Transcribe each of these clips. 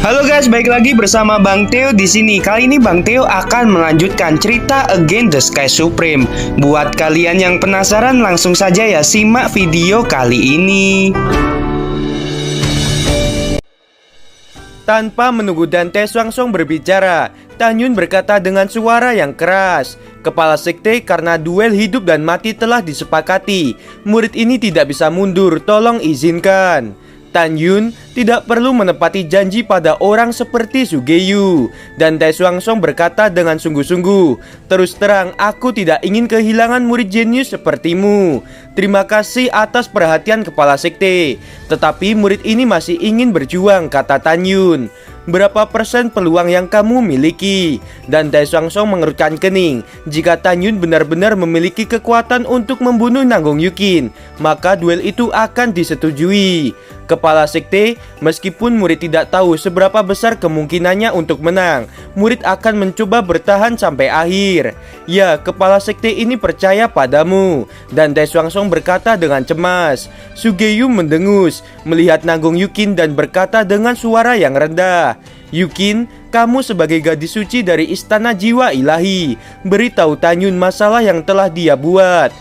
Halo guys, balik lagi bersama Bang Theo di sini. Kali ini Bang Theo akan melanjutkan cerita Against the Sky Supreme. Buat kalian yang penasaran, langsung saja ya simak video kali ini. Tanpa menunggu Dante Swangsong berbicara, Tan Yun berkata dengan suara yang keras, "Kepala sekte, karena duel hidup dan mati telah disepakati. Murid ini tidak bisa mundur, tolong izinkan." Tan Yun tidak perlu menepati janji pada orang seperti Sugeyu. Dan Tae Swangsong berkata dengan sungguh-sungguh, "Terus terang, aku tidak ingin kehilangan murid jenius sepertimu. Terima kasih atas perhatian kepala sekte. Tetapi murid ini masih ingin berjuang," kata Tan Yun. "Berapa persen peluang yang kamu miliki?" Dan Tae Swangsong mengerutkan kening. Jika Tan Yun benar-benar memiliki kekuatan untuk membunuh Nanggong Yukin, maka duel itu akan disetujui. Kepala sekte, meskipun murid tidak tahu seberapa besar kemungkinannya untuk menang, murid akan mencoba bertahan sampai akhir. Ya, kepala sekte ini percaya padamu. Dan Tae Swangsong berkata dengan cemas. Sugeyu mendengus melihat Nanggong Yukin dan berkata dengan suara yang rendah, "Yukin, kamu sebagai gadis suci dari istana jiwa ilahi, beritahu Tan Yun masalah yang telah dia buat."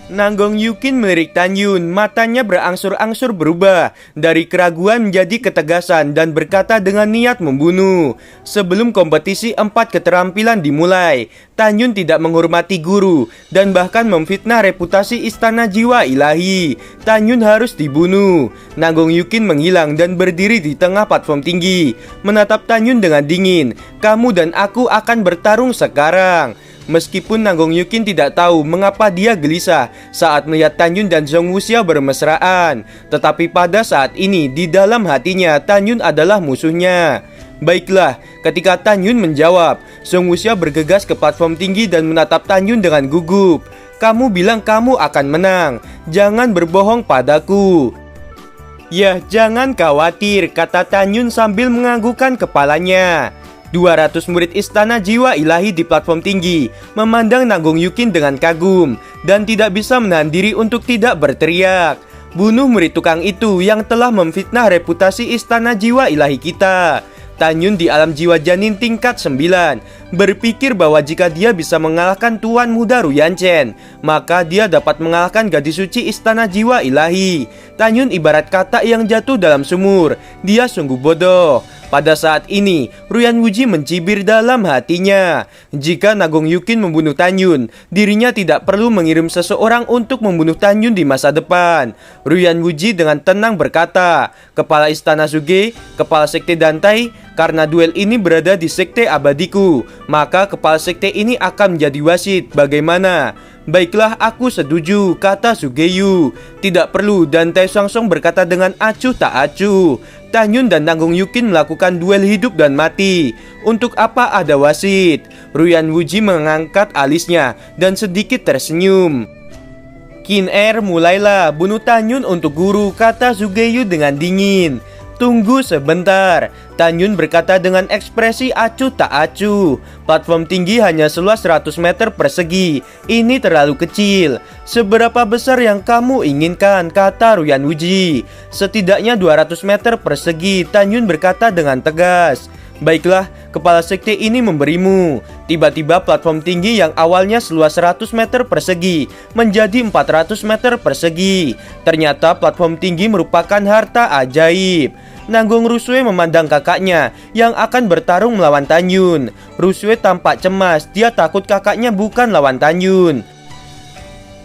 Nanggong Yukin melirik Tan Yun, matanya berangsur-angsur berubah dari keraguan menjadi ketegasan dan berkata dengan niat membunuh. Sebelum kompetisi 4 keterampilan dimulai, Tan Yun tidak menghormati guru dan bahkan memfitnah reputasi istana jiwa ilahi. Tan Yun harus dibunuh. Nanggong Yukin menghilang dan berdiri di tengah platform tinggi, menatap Tan Yun dengan dingin. "Kamu dan aku akan bertarung sekarang." Meskipun Nanggong Yukin tidak tahu mengapa dia gelisah saat melihat Tan Yun dan Zhong Wuxiao bermesraan, tetapi pada saat ini di dalam hatinya Tan Yun adalah musuhnya. "Baiklah," ketika Tan Yun menjawab, Zhong Wuxiao bergegas ke platform tinggi dan menatap Tan Yun dengan gugup. "Kamu bilang kamu akan menang, jangan berbohong padaku." "Ya, jangan khawatir," kata Tan Yun sambil menganggukkan kepalanya. 200 murid istana jiwa ilahi di platform tinggi memandang Nanggong Yukin dengan kagum dan tidak bisa menahan diri untuk tidak berteriak. "Bunuh murid tukang itu yang telah memfitnah reputasi istana jiwa ilahi kita." Tan Yun di alam jiwa janin tingkat 9 berpikir bahwa jika dia bisa mengalahkan tuan muda Ruyan Chen, maka dia dapat mengalahkan gadis suci istana jiwa ilahi. Tan Yun ibarat katak yang jatuh dalam sumur. Dia sungguh bodoh. Pada saat ini, Ruyan Wuji mencibir dalam hatinya. Jika Nanggong Yukin membunuh Tan Yun, dirinya tidak perlu mengirim seseorang untuk membunuh Tan Yun di masa depan. Ruyan Wuji dengan tenang berkata, "Kepala istana Suge, kepala sekte Dantai, karena duel ini berada di sekte abadiku, maka kepala sekte ini akan menjadi wasit. Bagaimana?" "Baiklah, aku setuju," kata Sugeyu. "Tidak perlu," dan Tae Swangsong berkata dengan acuh tak acuh. Tan Yun dan Nanggong Yukin melakukan duel hidup dan mati. Untuk apa ada wasit? Ruyan Wuji mengangkat alisnya dan sedikit tersenyum. "Qin Er, mulailah, bunuh Tan Yun untuk guru," kata Sugeyu dengan dingin. "Tunggu sebentar," Tan Yun berkata dengan ekspresi acuh tak acuh. "Platform tinggi hanya seluas 100 meter persegi. Ini terlalu kecil. Seberapa besar yang kamu inginkan?" kata Ruyan Wuji. "Setidaknya 200 meter persegi," Tan Yun berkata dengan tegas. "Baiklah, kepala sekte ini memberimu." Tiba-tiba platform tinggi yang awalnya seluas 100 meter persegi menjadi 400 meter persegi. Ternyata platform tinggi merupakan harta ajaib. Nanggong Rusue memandang kakaknya yang akan bertarung melawan Tan Yun. Rusue tampak cemas, dia takut kakaknya bukan lawan Tan Yun.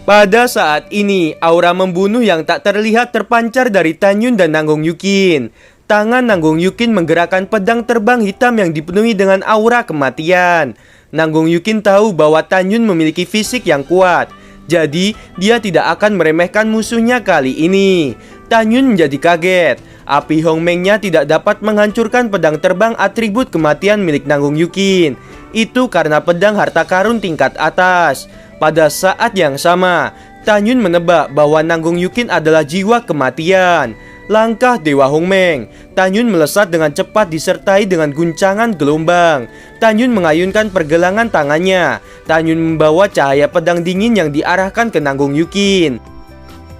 Pada saat ini, aura membunuh yang tak terlihat terpancar dari Tan Yun dan Nanggong Yukin. Tangan Nanggong Yukin menggerakkan pedang terbang hitam yang dipenuhi dengan aura kematian. Nanggong Yukin tahu bahwa Tan Yun memiliki fisik yang kuat, jadi dia tidak akan meremehkan musuhnya kali ini. Tan Yun menjadi kaget. Api Hongmeng-nya tidak dapat menghancurkan pedang terbang atribut kematian milik Nanggong Yukin. Itu karena pedang harta karun tingkat atas. Pada saat yang sama, Tan Yun menebak bahwa Nanggong Yukin adalah jiwa kematian. Langkah Dewa Hongmeng. Tan Yun melesat dengan cepat disertai dengan guncangan gelombang. Tan Yun mengayunkan pergelangan tangannya. Tan Yun membawa cahaya pedang dingin yang diarahkan ke Nanggong Yukin.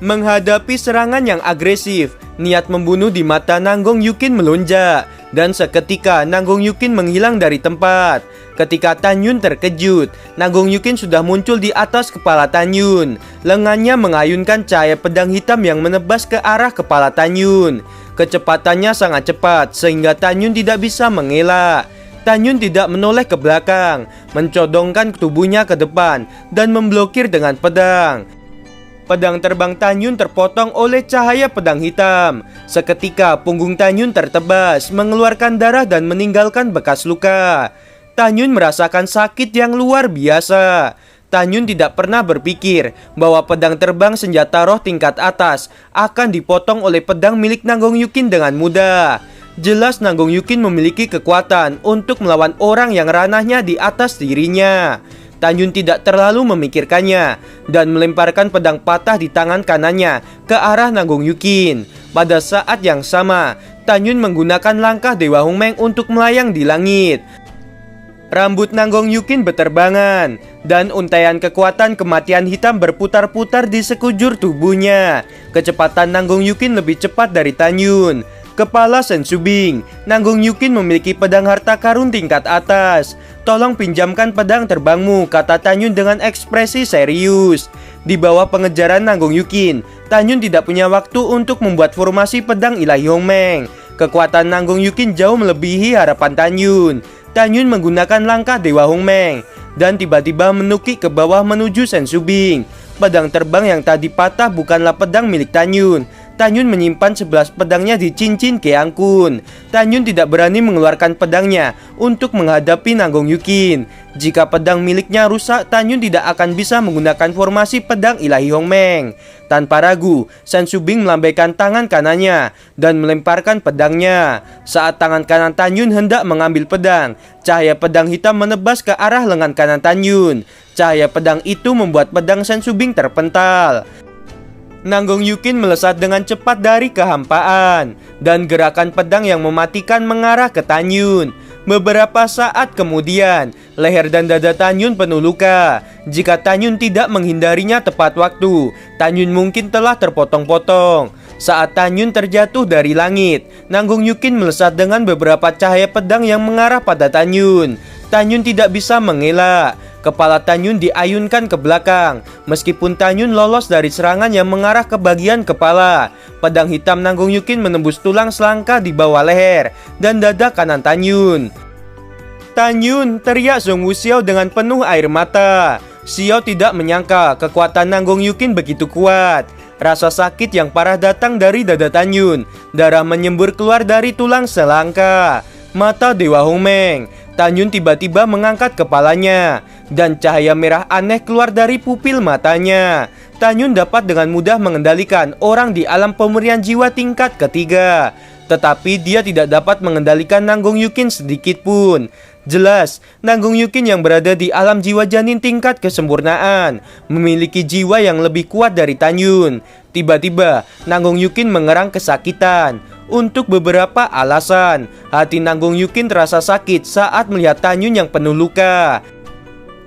Menghadapi serangan yang agresif, Niat membunuh di mata Nanggong Yukin melonjak, dan seketika Nanggong Yukin menghilang dari tempat. Ketika Tan Yun terkejut, Nanggong Yukin sudah muncul di atas kepala Tan Yun. Lengannya mengayunkan cahaya pedang hitam yang menebas ke arah kepala Tan Yun. Kecepatannya sangat cepat sehingga Tan Yun tidak bisa mengelak. Tan Yun tidak menoleh ke belakang, mencodongkan tubuhnya ke depan dan memblokir dengan pedang. Pedang terbang Tan Yun terpotong oleh cahaya pedang hitam. Seketika punggung Tan Yun tertebas, mengeluarkan darah dan meninggalkan bekas luka. Tan Yun merasakan sakit yang luar biasa. Tan Yun tidak pernah berpikir bahwa pedang terbang senjata roh tingkat atas akan dipotong oleh pedang milik Nanggong Yukin dengan mudah. Jelas Nanggong Yukin memiliki kekuatan untuk melawan orang yang ranahnya di atas dirinya. Tan Yun tidak terlalu memikirkannya dan melemparkan pedang patah di tangan kanannya ke arah Nanggong Yukin. Pada saat yang sama, Tan Yun menggunakan langkah Dewa Hong Meng untuk melayang di langit. Rambut Nanggong Yukin beterbangan dan untaian kekuatan kematian hitam berputar-putar di sekujur tubuhnya. Kecepatan Nanggong Yukin lebih cepat dari Tan Yun. Kepala Sen Subing, Nanggong Yukin memiliki pedang harta karun tingkat atas. Tolong pinjamkan pedang terbangmu, kata Tan Yun dengan ekspresi serius. Di bawah pengejaran Nanggong Yukin, Tan Yun tidak punya waktu untuk membuat formasi pedang ilahi Hong Meng. Kekuatan Nanggong Yukin jauh melebihi harapan Tan Yun. Tan Yun menggunakan langkah Dewa Hong Meng dan tiba-tiba menukik ke bawah menuju Sen Subing. Pedang terbang yang tadi patah bukanlah pedang milik Tan Yun. Tan Yun menyimpan 11 pedangnya di cincin Keang Kun. Tan Yun tidak berani mengeluarkan pedangnya untuk menghadapi Nanggong Yukin. Jika pedang miliknya rusak, Tan Yun tidak akan bisa menggunakan formasi pedang ilahi Hong Meng. Tanpa ragu, Sen Subing melambaikan tangan kanannya dan melemparkan pedangnya. Saat tangan kanan Tan Yun hendak mengambil pedang, cahaya pedang hitam menebas ke arah lengan kanan Tan Yun. Cahaya pedang itu membuat pedang Sen Subing terpental. Nanggong Yukin melesat dengan cepat dari kehampaan dan gerakan pedang yang mematikan mengarah ke Tan Yun. Beberapa saat kemudian, leher dan dada Tan Yun penuh luka. Jika Tan Yun tidak menghindarinya tepat waktu, Tan Yun mungkin telah terpotong-potong. Saat Tan Yun terjatuh dari langit, Nanggong Yukin melesat dengan beberapa cahaya pedang yang mengarah pada Tan Yun. Tan Yun tidak bisa mengelak. Kepala Tan Yun diayunkan ke belakang. Meskipun Tan Yun lolos dari serangan yang mengarah ke bagian kepala, pedang hitam Nanggong Yukin menembus tulang selangka di bawah leher dan dada kanan Tan Yun. Tan Yun, teriak Zhong Wuxiao dengan penuh air mata. Xiao tidak menyangka kekuatan Nanggong Yukin begitu kuat. Rasa sakit yang parah datang dari dada Tan Yun. Darah menyembur keluar dari tulang selangka. Mata Dewa Hong Meng. Tan Yun tiba-tiba mengangkat kepalanya dan cahaya merah aneh keluar dari pupil matanya. Tan Yun dapat dengan mudah mengendalikan orang di alam pemurian jiwa tingkat ketiga. Tetapi dia tidak dapat mengendalikan Nanggong Yukin sedikit pun. Jelas, Nanggong Yukin yang berada di alam jiwa janin tingkat kesempurnaan memiliki jiwa yang lebih kuat dari Tan Yun. Tiba-tiba, Nanggong Yukin mengerang kesakitan. Untuk beberapa alasan, hati Nanggong Yukin terasa sakit saat melihat Tan Yun yang penuh luka.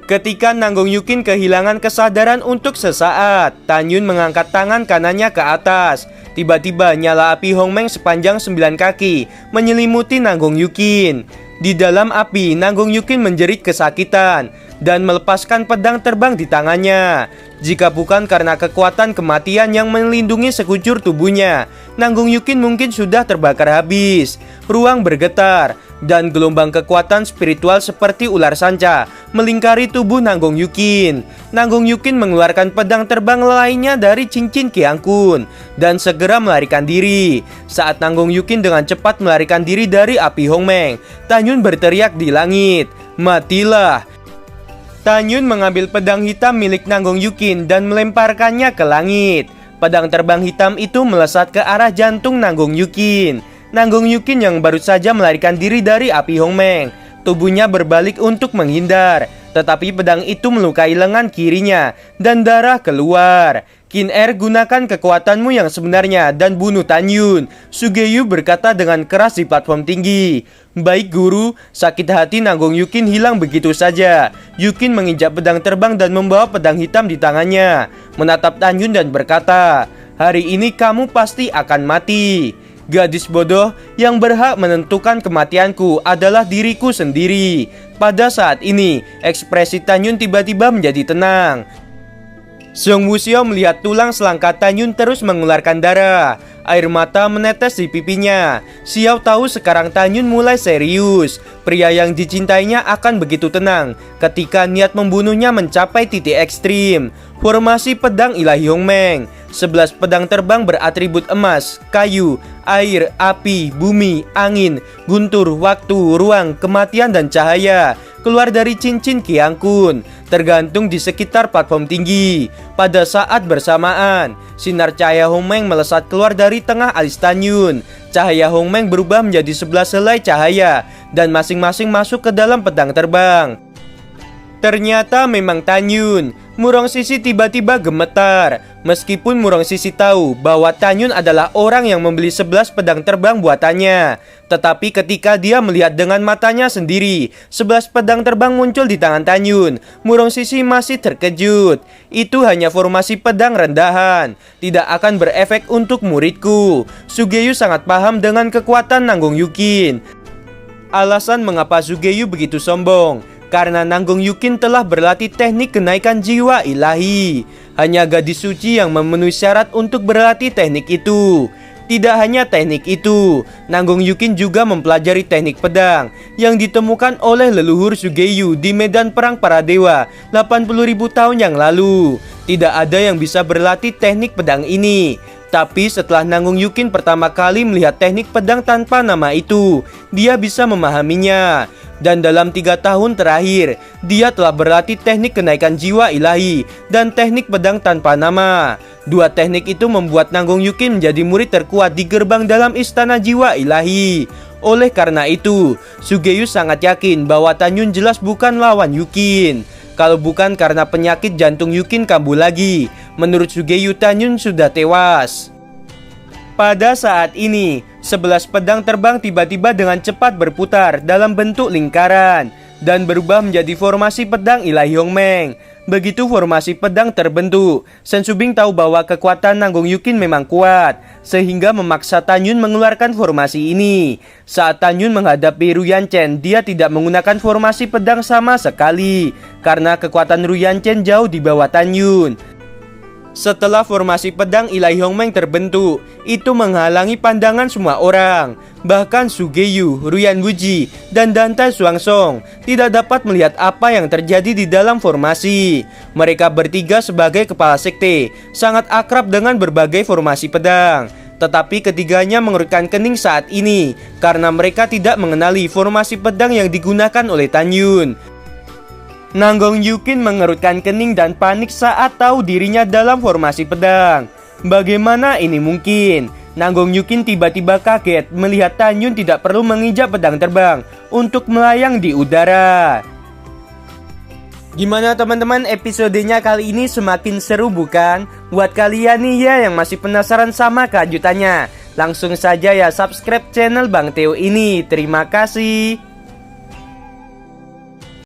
Ketika Nanggong Yukin kehilangan kesadaran untuk sesaat, Tan Yun mengangkat tangan kanannya ke atas. Tiba-tiba nyala api Hong Meng sepanjang 9 kaki menyelimuti Nanggong Yukin. Di dalam api, Nanggong Yukin menjerit kesakitan dan melepaskan pedang terbang di tangannya. Jika bukan karena kekuatan kematian yang melindungi sekujur tubuhnya, Nanggong Yukin mungkin sudah terbakar habis. Ruang bergetar dan gelombang kekuatan spiritual seperti ular sanca melingkari tubuh Nanggong Yukin. Nanggong Yukin mengeluarkan pedang terbang lainnya dari cincin Keang Kun dan segera melarikan diri. Saat Nanggong Yukin dengan cepat melarikan diri dari api Hong Meng, Tan Yun berteriak di langit, "Matilah!" Tan Yun mengambil pedang hitam milik Nanggong Yukin dan melemparkannya ke langit. Pedang terbang hitam itu melesat ke arah jantung Nanggong Yukin. Nanggong Yukin yang baru saja melarikan diri dari api Hong Meng, tubuhnya berbalik untuk menghindar. Tetapi pedang itu melukai lengan kirinya dan darah keluar. Qin Er, gunakan kekuatanmu yang sebenarnya dan bunuh Tan Yun, Sugeyu berkata dengan keras di platform tinggi. Baik guru, sakit hati Nanggong Yukin hilang begitu saja. Yukin menginjak pedang terbang dan membawa pedang hitam di tangannya, menatap Tan Yun dan berkata, Hari ini kamu pasti akan mati. Gadis bodoh, yang berhak menentukan kematianku adalah diriku sendiri. Pada saat ini, ekspresi Tan Yun tiba-tiba menjadi tenang. Song Wuxiao melihat tulang selangkah Tan Yun terus mengeluarkan darah. Air mata menetes di pipinya. Xiao tahu sekarang Tan Yun mulai serius. Pria yang dicintainya akan begitu tenang ketika niat membunuhnya mencapai titik ekstrim. Formasi pedang ilahi Hongmeng. 11 pedang terbang beratribut emas, kayu, air, api, bumi, angin, guntur, waktu, ruang, kematian, dan cahaya keluar dari cincin Qiang Kun, tergantung di sekitar platform tinggi. Pada saat bersamaan, sinar cahaya Hongmeng melesat keluar dari tengah alis Tan Yun. Cahaya Hongmeng berubah menjadi 11 helai cahaya dan masing-masing masuk ke dalam pedang terbang. Ternyata memang Tan Yun. Murong Sisi tiba-tiba gemetar. Meskipun Murong Sisi tahu bahwa Tan Yun adalah orang yang membeli 11 pedang terbang buatannya, tetapi ketika dia melihat dengan matanya sendiri 11 pedang terbang muncul di tangan Tan Yun, Murong Sisi masih terkejut. Itu hanya formasi pedang rendahan, tidak akan berefek untuk muridku. Sugeyu sangat paham dengan kekuatan Nanggong Yukin. Alasan mengapa Sugeyu begitu sombong, karena Nanggong Yukin telah berlatih teknik kenaikan jiwa ilahi. Hanya gadis suci yang memenuhi syarat untuk berlatih teknik itu. Tidak hanya teknik itu, Nanggong Yukin juga mempelajari teknik pedang yang ditemukan oleh leluhur Sugeyu di medan perang para dewa 80.000 tahun yang lalu. Tidak ada yang bisa berlatih teknik pedang ini. Tapi setelah Nanggong Yukin pertama kali melihat teknik pedang tanpa nama itu, dia bisa memahaminya. Dan dalam 3 tahun terakhir, dia telah berlatih teknik kenaikan jiwa ilahi dan teknik pedang tanpa nama. Dua teknik itu membuat Nanggong Yukin menjadi murid terkuat di gerbang dalam istana jiwa ilahi. Oleh karena itu, Sugeyu sangat yakin bahwa Tan Yun jelas bukan lawan Yukin. Kalau bukan karena penyakit jantung Yukin kambuh lagi, menurut Sugeyu Tan Yun sudah tewas. Pada saat ini, 11 pedang terbang tiba-tiba dengan cepat berputar dalam bentuk lingkaran dan berubah menjadi formasi pedang ilahi Hongmeng. Begitu formasi pedang terbentuk, Shen Subing tahu bahwa kekuatan Nanggong Yukin memang kuat, sehingga memaksa Tan Yun mengeluarkan formasi ini. Saat Tan Yun menghadapi Ruyan Chen, dia tidak menggunakan formasi pedang sama sekali, karena kekuatan Ruyan Chen jauh di bawah Tan Yun. Setelah formasi pedang ilahi Hongmeng terbentuk, itu menghalangi pandangan semua orang. Bahkan Sugeyu, Ruyan Wuji, dan Dantai Xuangsong tidak dapat melihat apa yang terjadi di dalam formasi. Mereka bertiga sebagai kepala sekte sangat akrab dengan berbagai formasi pedang. Tetapi ketiganya mengerutkan kening saat ini karena mereka tidak mengenali formasi pedang yang digunakan oleh Tan Yun. Nanggong Yukin mengerutkan kening dan panik saat tahu dirinya dalam formasi pedang. Bagaimana ini mungkin? Nanggong Yukin tiba-tiba kaget melihat Tan Yun tidak perlu menginjak pedang terbang untuk melayang di udara. Gimana teman-teman, episodenya kali ini semakin seru bukan? Buat kalian nih ya yang masih penasaran sama kelanjutannya, langsung saja ya subscribe channel Bang Theo ini. Terima kasih.